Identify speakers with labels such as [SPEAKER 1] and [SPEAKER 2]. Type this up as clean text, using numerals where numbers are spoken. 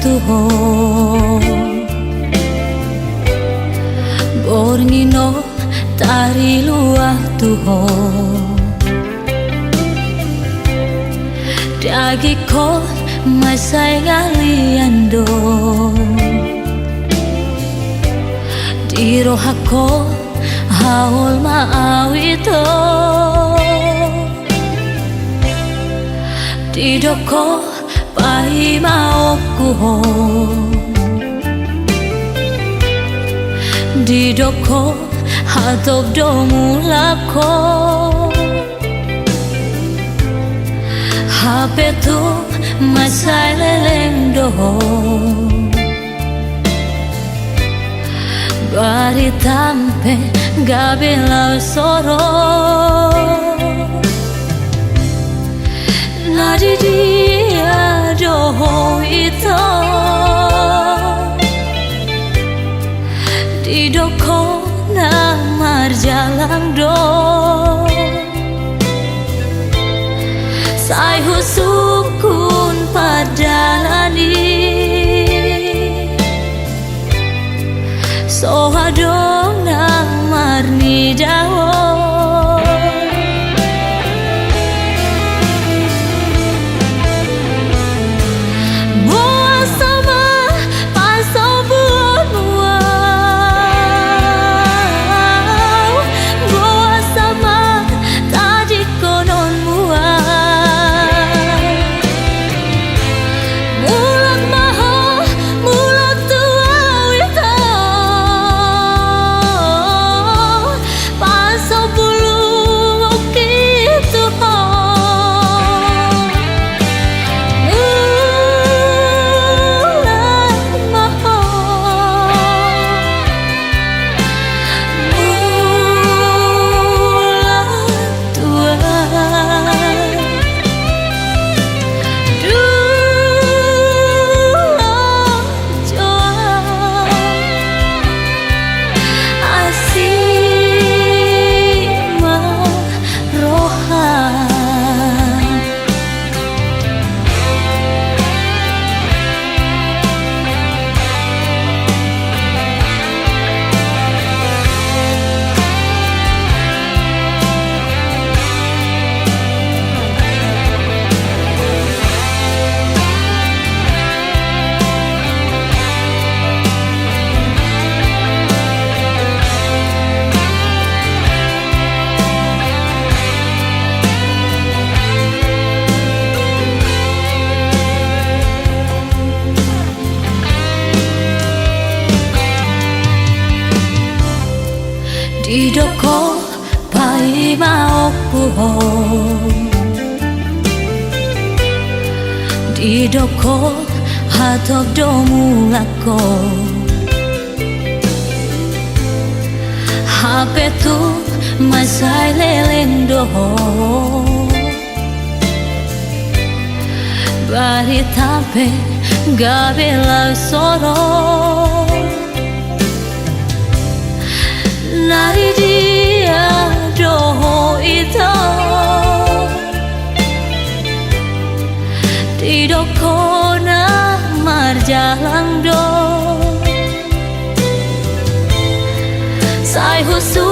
[SPEAKER 1] tuho Bornino tari luah tuho Dagi ko masay galiando Diro hako haul maawito Didoko pai maokuho Didoko hatop domulako Hape tu masay lelendo Bari tampe gabelau soro Nadi dia doho ito Didoko namar jalan do Sai husukun padalani Sohadong namar ni dawo Didoko pai maokuho Didoko hatop domulako Hape tu masay lelendo Bari tape gabela soro Nari dia doho ito Didoko namar jalan do Sai husu